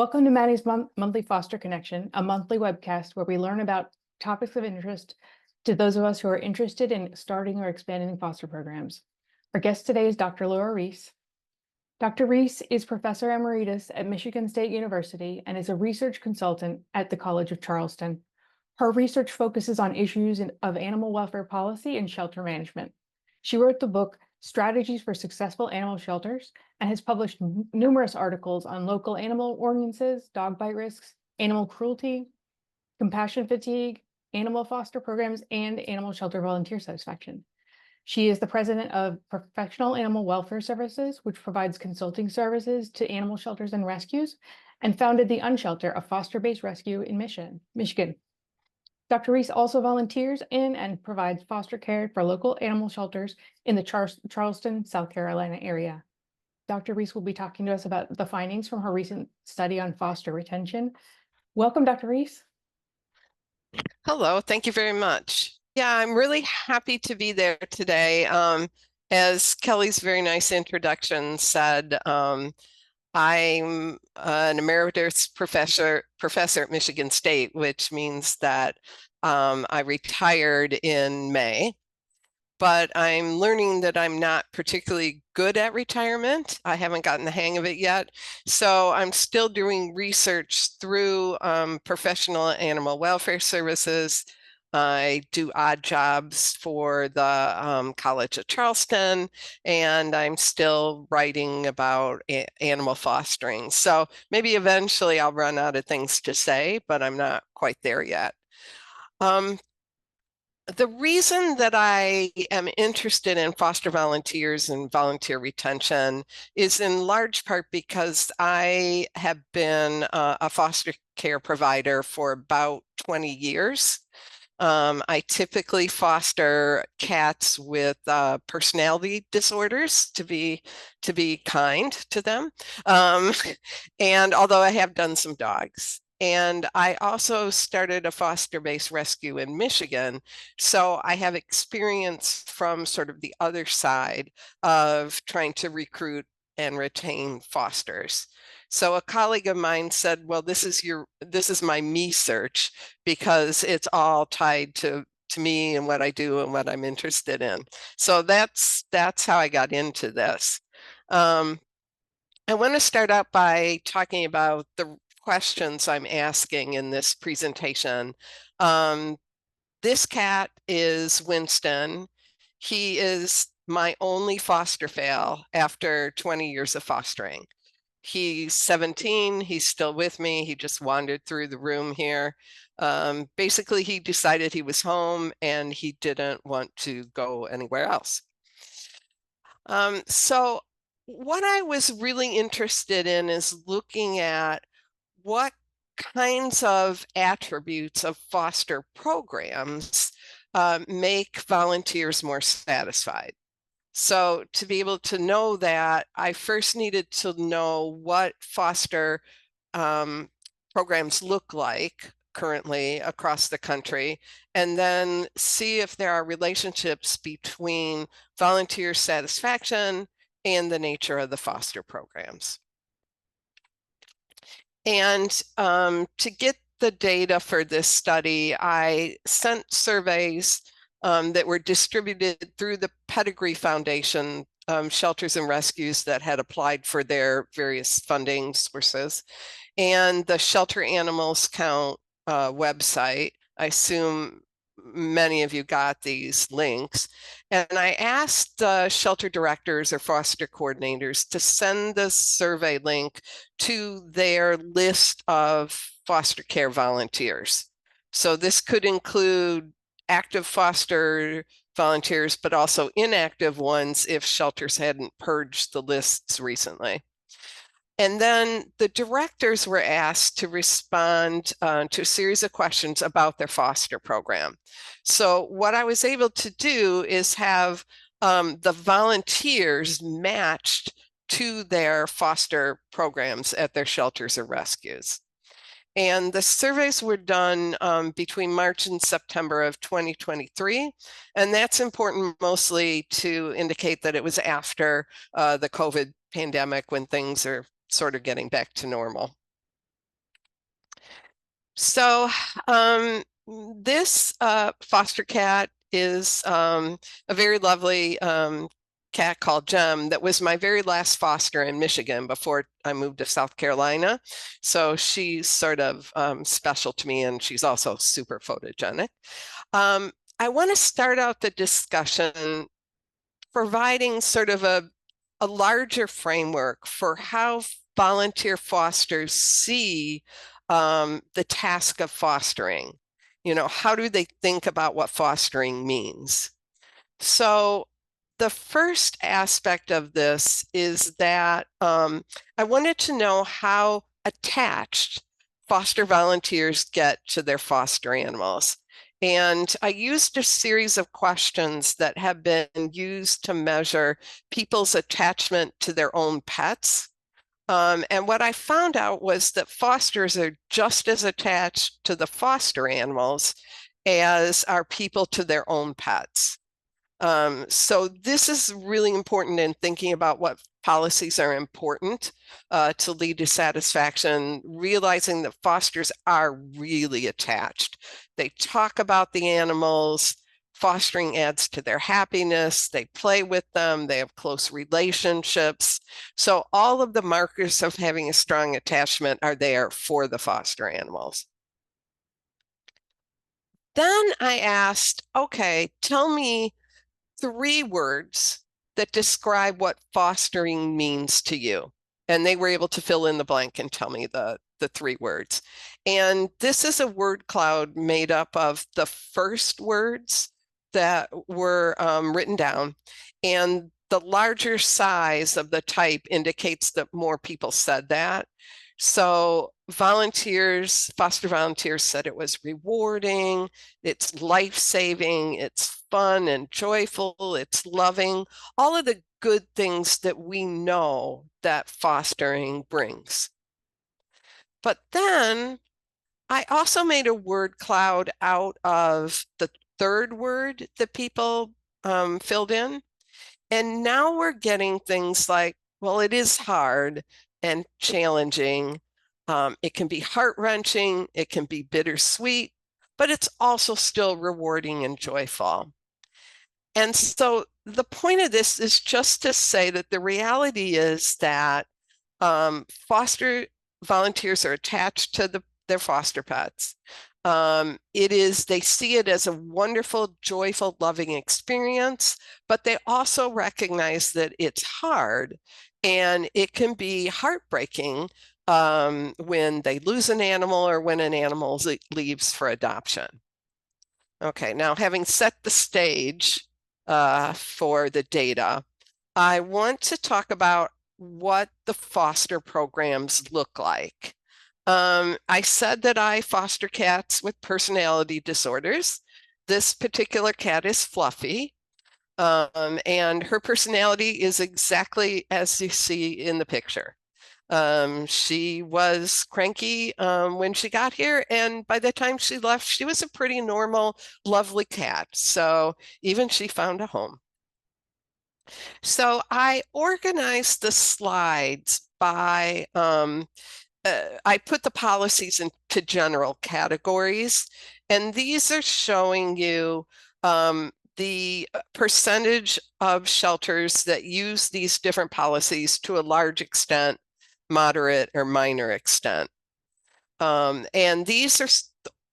Welcome to Maddie's Monthly Foster Connection, a monthly webcast where we learn about topics of interest to those of us who are interested in starting or expanding foster programs. Our guest today is Dr. Laura Reese. Dr. Reese is Professor Emeritus at Michigan State University and is a research consultant at the College of Charleston. Her research focuses on issues of animal welfare policy and shelter management. She wrote the book Strategies for Successful Animal Shelters and has published numerous articles on local animal ordinances, dog bite risks, animal cruelty, compassion fatigue, animal foster programs, and animal shelter volunteer satisfaction. She is the president of Professional Animal Welfare Services, which provides consulting services to animal shelters and rescues, and founded the Unshelter, a foster-based rescue in Michigan. Dr. Reese also volunteers in and provides foster care for local animal shelters in the Charleston, South Carolina area. Dr. Reese will be talking to us about the findings from her recent study on foster retention. Welcome, Dr. Reese. Hello, thank you very much. Yeah, I'm really happy to be there today. As Kelly's very nice introduction said, I'm an emeritus professor at Michigan State, which means that I retired in May, but I'm learning that I'm not particularly good at retirement. I haven't gotten the hang of it yet. So I'm still doing research through Professional Animal Welfare Services. I do odd jobs for the College of Charleston, and I'm still writing about animal fostering. So maybe eventually I'll run out of things to say, but I'm not quite there yet. The reason that I am interested in foster volunteers and volunteer retention is in large part because I have been a foster care provider for about 20 years. I typically foster cats with personality disorders, to be kind to them. And although I have done some dogs. And I also started a foster-based rescue in Michigan. So I have experience from sort of the other side of trying to recruit and retain fosters. So a colleague of mine said, well, this is my me search because it's all tied to me and what I do and what I'm interested in. So that's how I got into this. I want to start out by talking about the questions I'm asking in this presentation. This cat is Winston. He is my only foster fail after 20 years of fostering. He's 17, he's still with me. He just wandered through the room here. Basically, he decided he was home and he didn't want to go anywhere else. So what I was really interested in is looking at what kinds of attributes of foster programs make volunteers more satisfied. So to be able to know that, I first needed to know what foster programs look like currently across the country, and then see if there are relationships between volunteer satisfaction and the nature of the foster programs. And to get the data for this study, I sent surveys that were distributed through the Pedigree Foundation, shelters and rescues that had applied for their various funding sources, and the Shelter Animals Count website. I assume many of you got these links. And I asked the shelter directors or foster coordinators to send the survey link to their list of foster care volunteers. So this could include active foster volunteers, but also inactive ones if shelters hadn't purged the lists recently. And then the directors were asked to respond to a series of questions about their foster program. So what I was able to do is have the volunteers matched to their foster programs at their shelters or rescues. And the surveys were done between March and September of 2023. And that's important mostly to indicate that it was after the COVID pandemic when things are sort of getting back to normal. So this foster cat is a very lovely cat called Jem that was my very last foster in Michigan before I moved to South Carolina. So she's sort of special to me, and she's also super photogenic. I want to start out the discussion providing sort of a larger framework for how volunteer fosters see the task of fostering. You know, how do they think about what fostering means? So the first aspect of this is that I wanted to know how attached foster volunteers get to their foster animals. And I used a series of questions that have been used to measure people's attachment to their own pets. And what I found out was that fosters are just as attached to the foster animals as are people to their own pets. So this is really important in thinking about what policies are important to lead to satisfaction, realizing that fosters are really attached. They talk about the animals, fostering adds to their happiness, they play with them, they have close relationships. So all of the markers of having a strong attachment are there for the foster animals. Then I asked, okay, tell me 3 words that describe what fostering means to you. And they were able to fill in the blank and tell me the 3 words. And this is a word cloud made up of the first words that were written down. And the larger size of the type indicates that more people said that. So volunteers, foster volunteers said it was rewarding, it's life-saving, it's fun and joyful, it's loving, all of the good things that we know that fostering brings. But then I also made a word cloud out of the third word that people filled in. And now we're getting things like, well, it is hard and challenging. It can be heart-wrenching, it can be bittersweet, but it's also still rewarding and joyful. And so the point of this is just to say that the reality is that foster volunteers are attached to their foster pets. They see it as a wonderful, joyful, loving experience, but they also recognize that it's hard and it can be heartbreaking when they lose an animal or when an animal leaves for adoption. Okay, now having set the stage for the data, I want to talk about what the foster programs look like. I said that I foster cats with personality disorders. This particular cat is Fluffy, and her personality is exactly as you see in the picture. She was cranky when she got here, and by the time she left, she was a pretty normal, lovely cat. So even she found a home. So I organized the slides by I put the policies into general categories, and these are showing you the percentage of shelters that use these different policies to a large extent, moderate or minor extent. And these are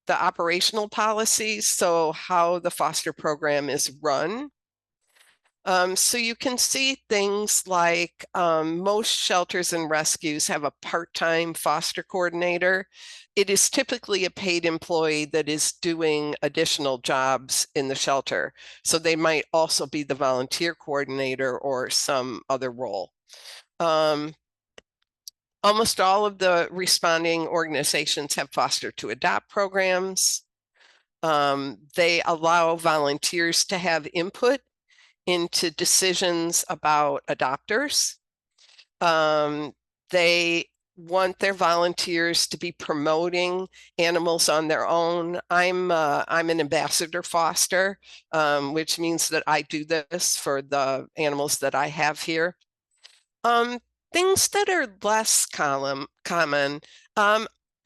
the operational policies, so how the foster program is run. So you can see things like most shelters and rescues have a part-time foster coordinator. It is typically a paid employee that is doing additional jobs in the shelter. So they might also be the volunteer coordinator or some other role. Almost all of the responding organizations have foster to adopt programs. They allow volunteers to have input into decisions about adopters. They want their volunteers to be promoting animals on their own. I'm an ambassador foster, which means that I do this for the animals that I have here. Things that are less common,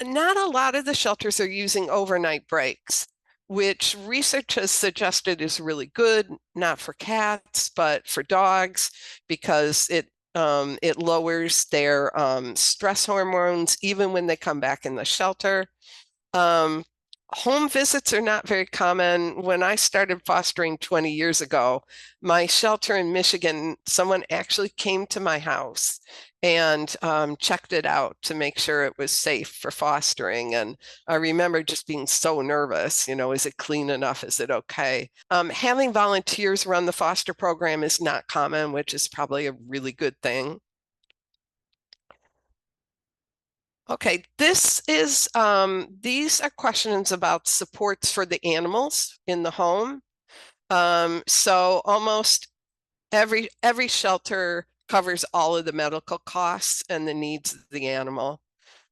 not a lot of the shelters are using overnight breaks, which research has suggested is really good, not for cats, but for dogs, because it lowers their stress hormones even when they come back in the shelter. Um, Home visits are not very common. When I started fostering 20 years ago, my shelter in Michigan, someone actually came to my house and checked it out to make sure it was safe for fostering. And I remember just being so nervous, is it clean enough? Is it okay? Having volunteers run the foster program is not common, which is probably a really good thing. Okay, these are questions about supports for the animals in the home. So almost every shelter covers all of the medical costs and the needs of the animal.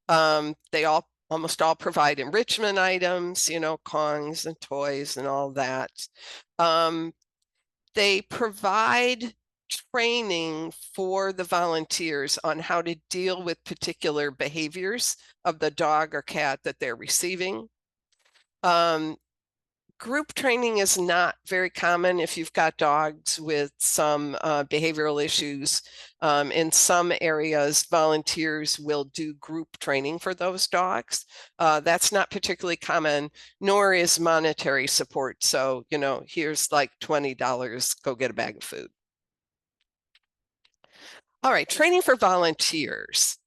They almost all provide enrichment items, Kongs and toys and all that. They provide training for the volunteers on how to deal with particular behaviors of the dog or cat that they're receiving. Group training is not very common if you've got dogs with some behavioral issues. In some areas, volunteers will do group training for those dogs. That's not particularly common, nor is monetary support. So, here's like $20, go get a bag of food. All right, training for volunteers.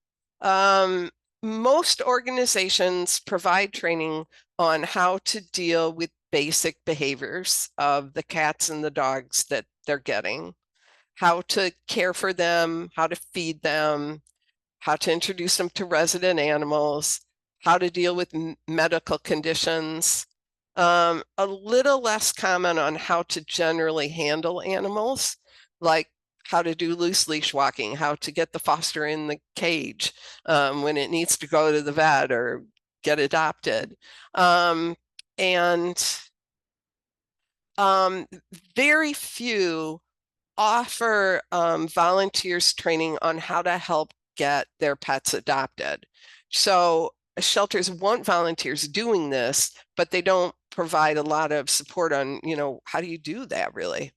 Most organizations provide training on how to deal with basic behaviors of the cats and the dogs that they're getting, how to care for them, how to feed them, how to introduce them to resident animals, how to deal with medical conditions. A little less common on how to generally handle animals, like how to do loose leash walking, how to get the foster in the cage when it needs to go to the vet or get adopted. And very few offer volunteers training on how to help get their pets adopted. So shelters want volunteers doing this, but they don't provide a lot of support on, how do you do that really?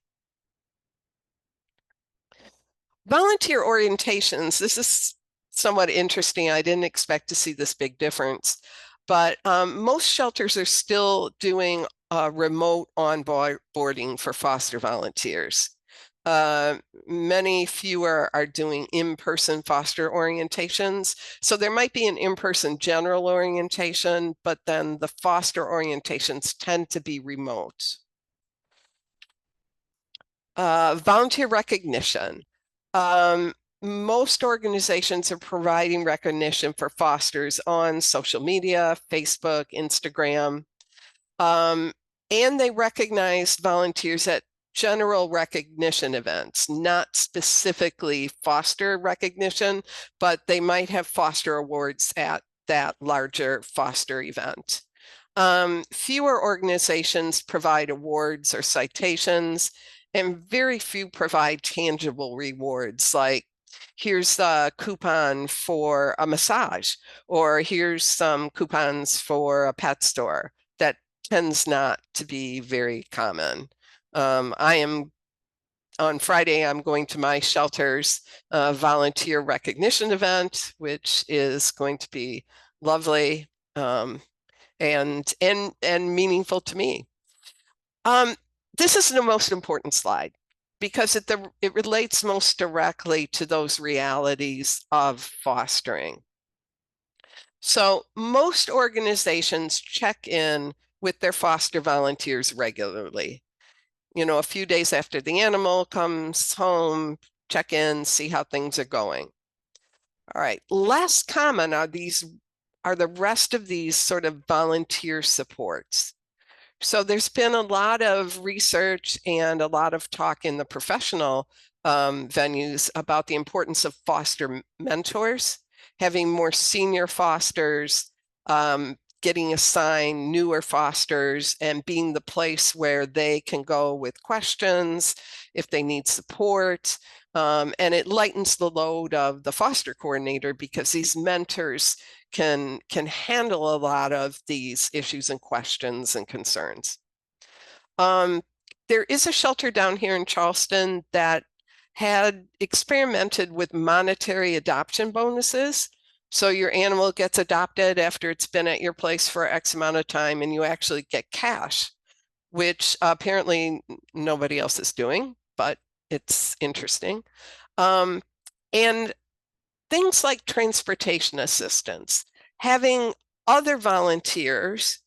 Volunteer orientations, this is somewhat interesting. I didn't expect to see this big difference, but most shelters are still doing remote onboarding for foster volunteers. Many fewer are doing in-person foster orientations. So there might be an in-person general orientation, but then the foster orientations tend to be remote. Volunteer recognition. Most organizations are providing recognition for fosters on social media, Facebook, Instagram, and they recognize volunteers at general recognition events, not specifically foster recognition, but they might have foster awards at that larger foster event. Fewer organizations provide awards or citations, and very few provide tangible rewards like here's a coupon for a massage, or here's some coupons for a pet store. That tends not to be very common. On Friday, I'm going to my shelter's volunteer recognition event, which is going to be lovely and meaningful to me. This is the most important slide because it relates most directly to those realities of fostering. So most organizations check in with their foster volunteers regularly. A few days after the animal comes home, check in, see how things are going. All right, less common are the rest of these sort of volunteer supports. So there's been a lot of research and a lot of talk in the professional venues about the importance of foster mentors, having more senior fosters, getting assigned newer fosters, and being the place where they can go with questions if they need support. And it lightens the load of the foster coordinator because these mentors can handle a lot of these issues and questions and concerns. There is a shelter down here in Charleston that had experimented with monetary adoption bonuses. So your animal gets adopted after it's been at your place for X amount of time, and you actually get cash, which apparently nobody else is doing, but it's interesting. And things like transportation assistance, having other volunteers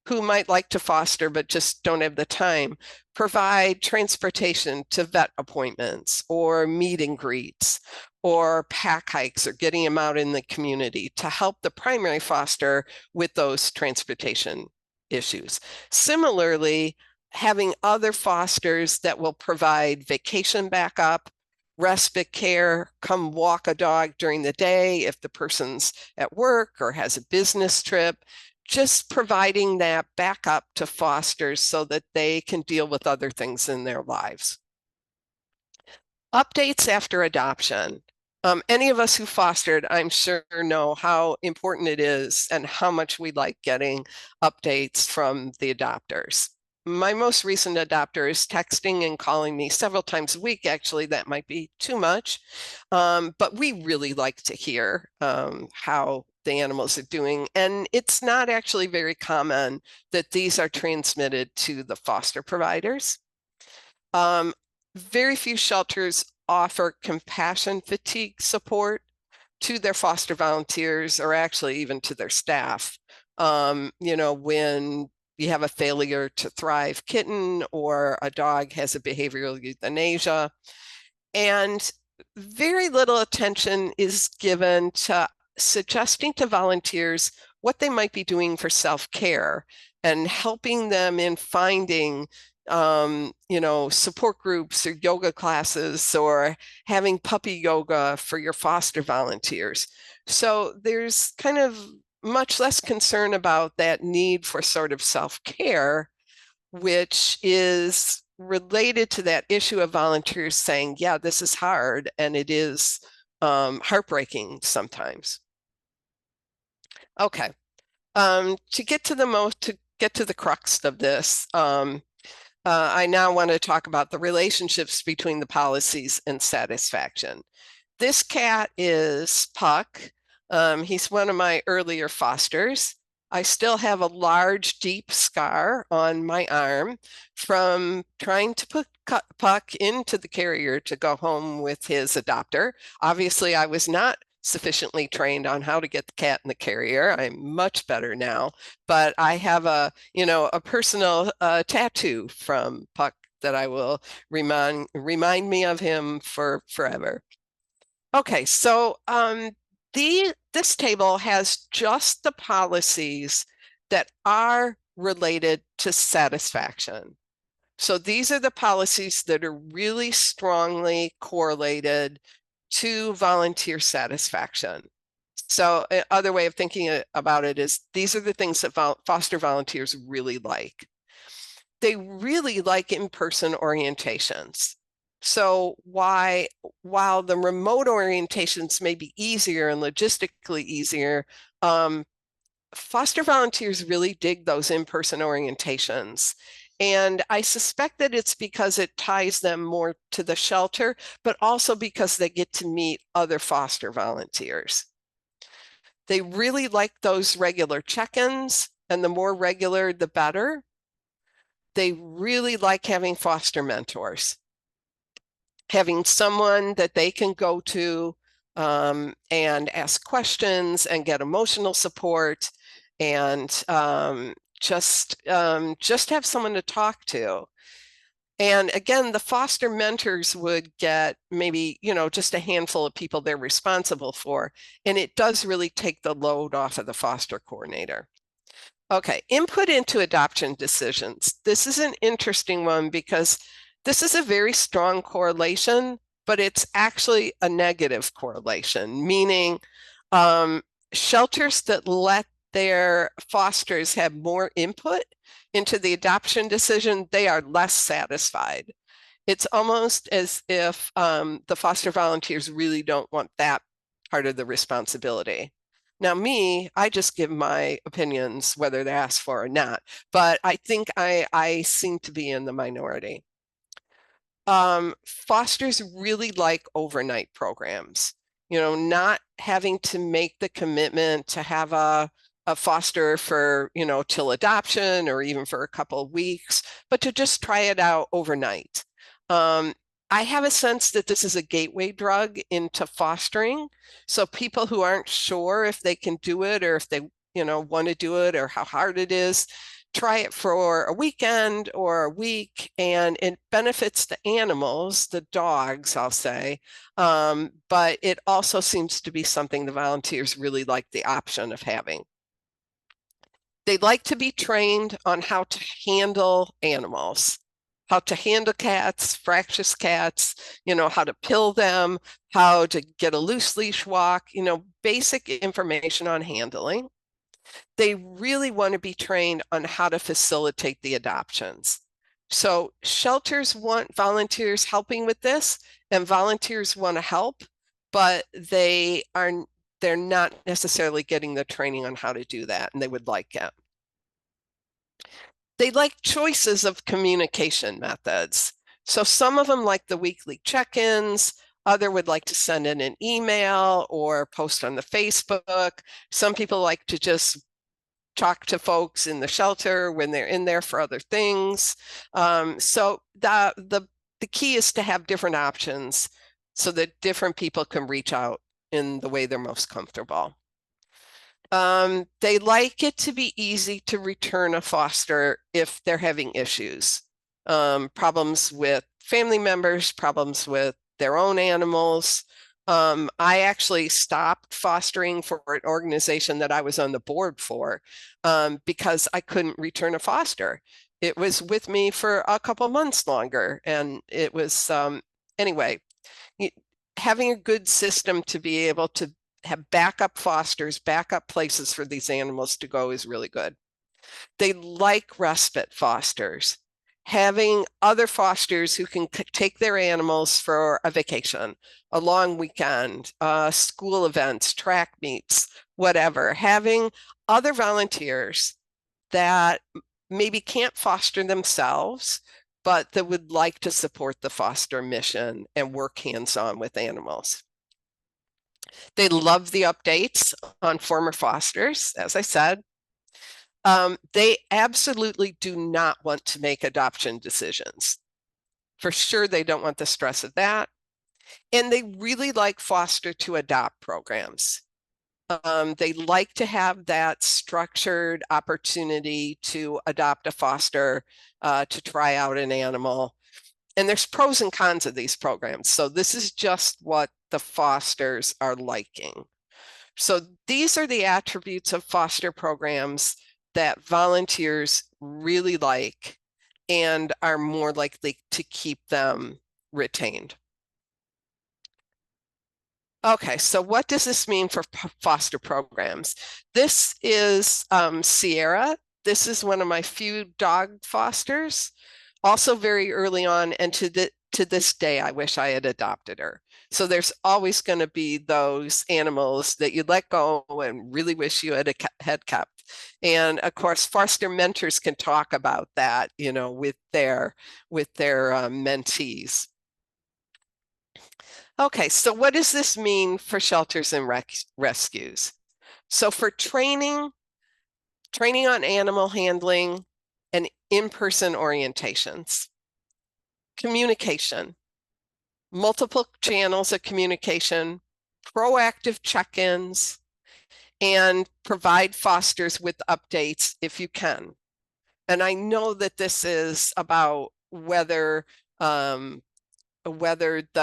who might like to foster but just don't have the time, provide transportation to vet appointments or meet and greets or pack hikes or getting them out in the community to help the primary foster with those transportation issues. Similarly, having other fosters that will provide vacation backup, respite care, come walk a dog during the day if the person's at work or has a business trip, just providing that backup to fosters so that they can deal with other things in their lives. Updates after adoption. Any of us who fostered, I'm sure, know how important it is and how much we like getting updates from the adopters. My most recent adopter is texting and calling me several times a week. Actually, that might be too much, but we really like to hear how the animals are doing. And it's not actually very common that these are transmitted to the foster providers. Very few shelters offer compassion fatigue support to their foster volunteers or actually even to their staff. You know, when you have a failure to thrive kitten or a dog has a behavioral euthanasia, and very little attention is given to suggesting to volunteers what they might be doing for self-care and helping them in finding you know, support groups or yoga classes or having puppy yoga for your foster volunteers. So there's kind of much less concern about that need for sort of self-care, which is related to that issue of volunteers saying, yeah, this is hard, and it is heartbreaking sometimes. Okay, to get to the crux of this, I now want to talk about the relationships between the policies and satisfaction. This cat is Puck. He's one of my earlier fosters. I still have a large, deep scar on my arm from trying to put Puck into the carrier to go home with his adopter. Obviously, I was not sufficiently trained on how to get the cat in the carrier. I'm much better now, but I have a personal tattoo from Puck that I will remind me of him for forever. Okay, so this table has just the policies that are related to satisfaction. So these are the policies that are really strongly correlated to volunteer satisfaction. So other way of thinking about it is these are the things that foster volunteers really like. They really like in-person orientations. So while the remote orientations may be easier and logistically easier, foster volunteers really dig those in-person orientations. And I suspect that it's because it ties them more to the shelter, but also because they get to meet other foster volunteers. They really like those regular check-ins, and the more regular, the better. They really like having foster mentors, having someone that they can go to and ask questions and get emotional support and just have someone to talk to. And again, the foster mentors would get maybe, just a handful of people they're responsible for. And it does really take the load off of the foster coordinator. Okay, input into adoption decisions. This is an interesting one because this is a very strong correlation, but it's actually a negative correlation, meaning shelters that let their fosters have more input into the adoption decision, they are less satisfied. It's almost as if the foster volunteers really don't want that part of the responsibility. Now, I just give my opinions whether they're asked for or not, but I think I seem to be in the minority. Fosters really like overnight programs, not having to make the commitment to have a foster for, till adoption or even for a couple of weeks, but to just try it out overnight. I have a sense that this is a gateway drug into fostering. So people who aren't sure if they can do it or if they, want to do it or how hard it is, try it for a weekend or a week, and it benefits the animals, the dogs, I'll say. But it also seems to be something the volunteers really like the option of having. They like to be trained on how to handle animals, how to handle cats, fractious cats, how to pill them, how to get a loose leash walk, basic information on handling. They really want to be trained on how to facilitate the adoptions. So shelters want volunteers helping with this, and volunteers want to help, but they're not necessarily getting the training on how to do that, and they would like it. They like choices of communication methods. So some of them like the weekly check-ins, other would like to send in an email or post on the Facebook. Some people like to just talk to folks in the shelter when they're in there for other things. So the key is to have different options so that different people can reach out in the way they're most comfortable. They like it to be easy to return a foster if they're having issues, problems with family members, problems with their own animals. I actually stopped fostering for an organization that I was on the board for because I couldn't return a foster. It was with me for a couple months longer, and it was anyway. Having a good system to be able to have backup fosters, backup places for these animals to go is really good. They like respite fosters, having other fosters who can take their animals for a vacation, a long weekend, school events, track meets, whatever, having other volunteers that maybe can't foster themselves, but that would like to support the foster mission and work hands-on with animals. They love the updates on former fosters, as I said. They absolutely do not want to make adoption decisions. For sure, they don't want the stress of that. And they really like foster to adopt programs. They like to have that structured opportunity to adopt a foster, to try out an animal. And there's pros and cons of these programs. So this is just what the fosters are liking. So these are the attributes of foster programs that volunteers really like and are more likely to keep them retained. Okay, so what does this mean for foster programs? This is Sierra. This is one of my few dog fosters, also very early on, and to this day, I wish I had adopted her. So there's always going to be those animals that you let go and really wish you had kept. And of course, foster mentors can talk about that, with their mentees. Okay, so what does this mean for shelters and rescues? So for training on animal handling and in-person orientations, communication, multiple channels of communication, proactive check-ins, and provide fosters with updates if you can. And I know that this is about whether the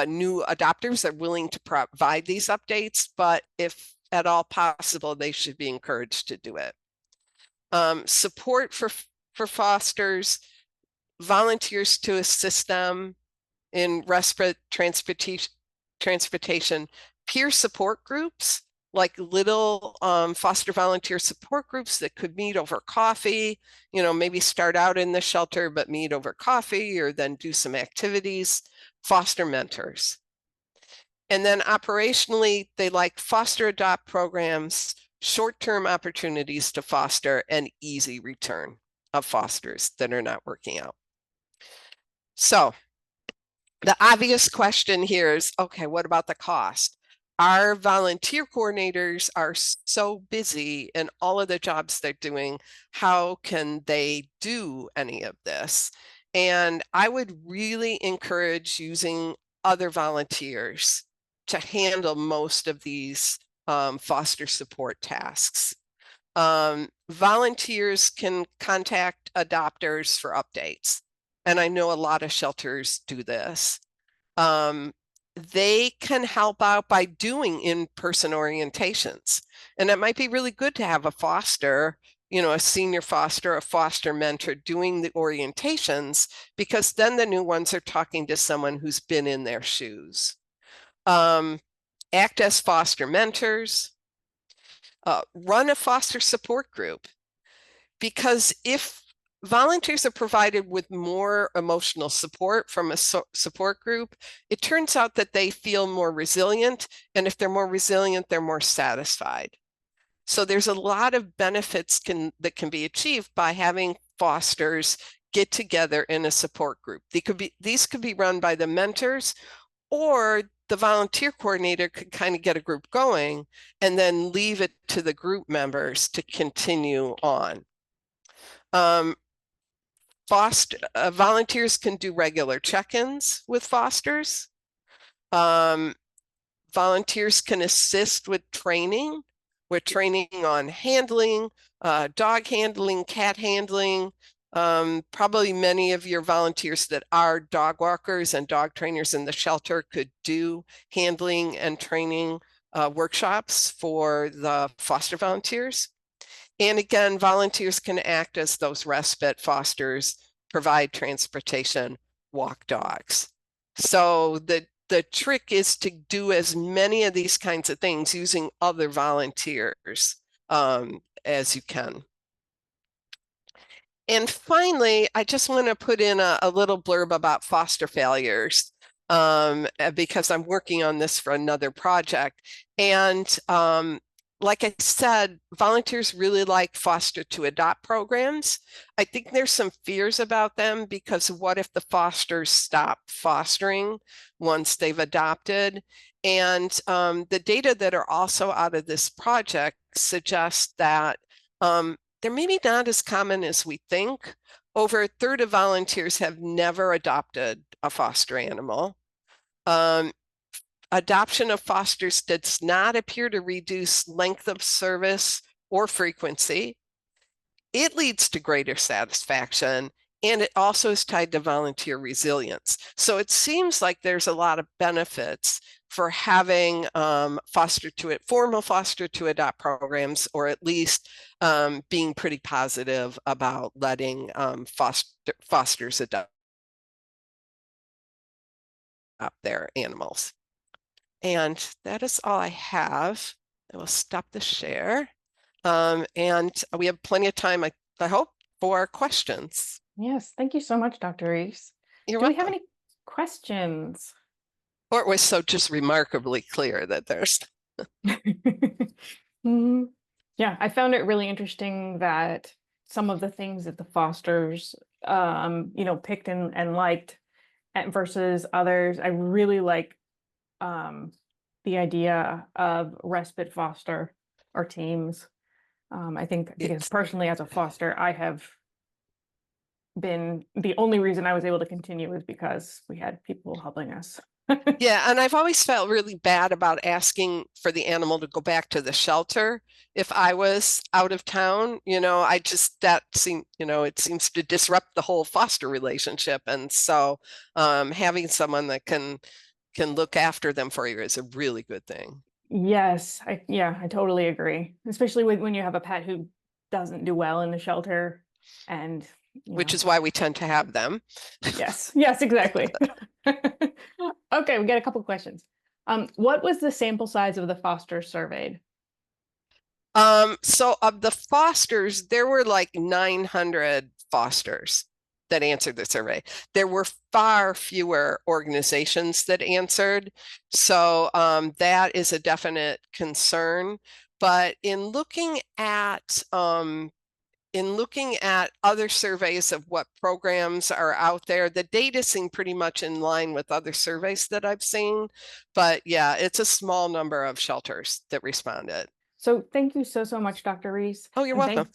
new adopters are willing to provide these updates, but if at all possible, they should be encouraged to do it. Support for fosters, volunteers to assist them in respite transportation, peer support groups like little foster volunteer support groups that could meet over coffee, maybe start out in the shelter, but meet over coffee or then do some activities, foster mentors. And then operationally, they like foster adopt programs, short-term opportunities to foster, and easy return of fosters that are not working out. So the obvious question here is, okay, what about the cost? Our volunteer coordinators are so busy in all of the jobs they're doing. How can they do any of this? And I would really encourage using other volunteers to handle most of these foster support tasks. Volunteers can contact adopters for updates. And I know a lot of shelters do this. They can help out by doing in-person orientations. And it might be really good to have a foster, a senior foster, a foster mentor doing the orientations, because then the new ones are talking to someone who's been in their shoes. Act as foster mentors. Run a foster support group, because if volunteers are provided with more emotional support from a support group, it turns out that they feel more resilient. And if they're more resilient, they're more satisfied. So there's a lot of benefits that can be achieved by having fosters get together in a support group. These could be run by the mentors, or the volunteer coordinator could kind of get a group going and then leave it to the group members to continue on. Volunteers can do regular check-ins with fosters. Volunteers can assist with training on handling, dog handling, cat handling. Probably many of your volunteers that are dog walkers and dog trainers in the shelter could do handling and training workshops for the foster volunteers. And again, volunteers can act as those respite fosters, provide transportation, walk dogs. So the trick is to do as many of these kinds of things using other volunteers as you can. And finally, I just want to put in a little blurb about foster failures, because I'm working on this for another project. And like I said, volunteers really like foster to adopt programs. I think there's some fears about them, because what if the fosters stop fostering once they've adopted? And the data that are also out of this project suggests that they're maybe not as common as we think. Over a third of volunteers have never adopted a foster animal. Adoption of fosters does not appear to reduce length of service or frequency. It leads to greater satisfaction, and it also is tied to volunteer resilience. So it seems like there's a lot of benefits for having formal foster to adopt programs, or at least being pretty positive about letting fosters adopt their animals. And that is all I have. I will stop the share. And we have plenty of time, I hope, for questions. Yes, thank you so much, Dr. Reese. You're Do we welcome. have any questions? Or it was so just remarkably clear that there's. Yeah, I found it really interesting that some of the things that the fosters, picked and liked versus others. I really like the idea of respite foster or teams. I think because personally as a foster, I have been, the only reason I was able to continue is because we had people helping us. Yeah, and I've always felt really bad about asking for the animal to go back to the shelter if I was out of town. It seems to disrupt the whole foster relationship. And so having someone that can look after them for you is a really good thing. Yes, I totally agree. Especially when you have a pet who doesn't do well in the shelter, and which is why we tend to have them. Yes, exactly. Okay, we got a couple questions. What was the sample size of the fosters surveyed? So of the fosters, there were like 900 fosters that answered the survey. There were far fewer organizations that answered. So that is a definite concern. But in looking at other surveys of what programs are out there, the data seem pretty much in line with other surveys that I've seen. But yeah, it's a small number of shelters that responded. So thank you so much, Dr. Reese. Oh, you're And welcome.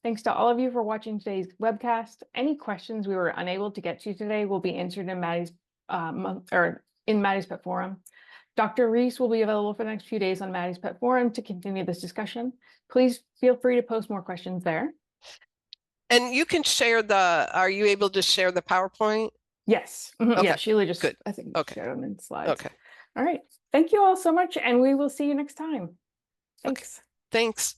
thanks to all of you for watching today's webcast. Any questions we were unable to get to today will be answered in Maddie's in Maddie's Pet Forum. Dr. Reese will be available for the next few days on Maddie's Pet Forum to continue this discussion. Please feel free to post more questions there. And you can share are you able to share the PowerPoint? Yes. Okay. Yeah, Sheila just, Good. I think, Okay. shared them in slides. Okay. All right. Thank you all so much, and we will see you next time. Thanks. Thanks.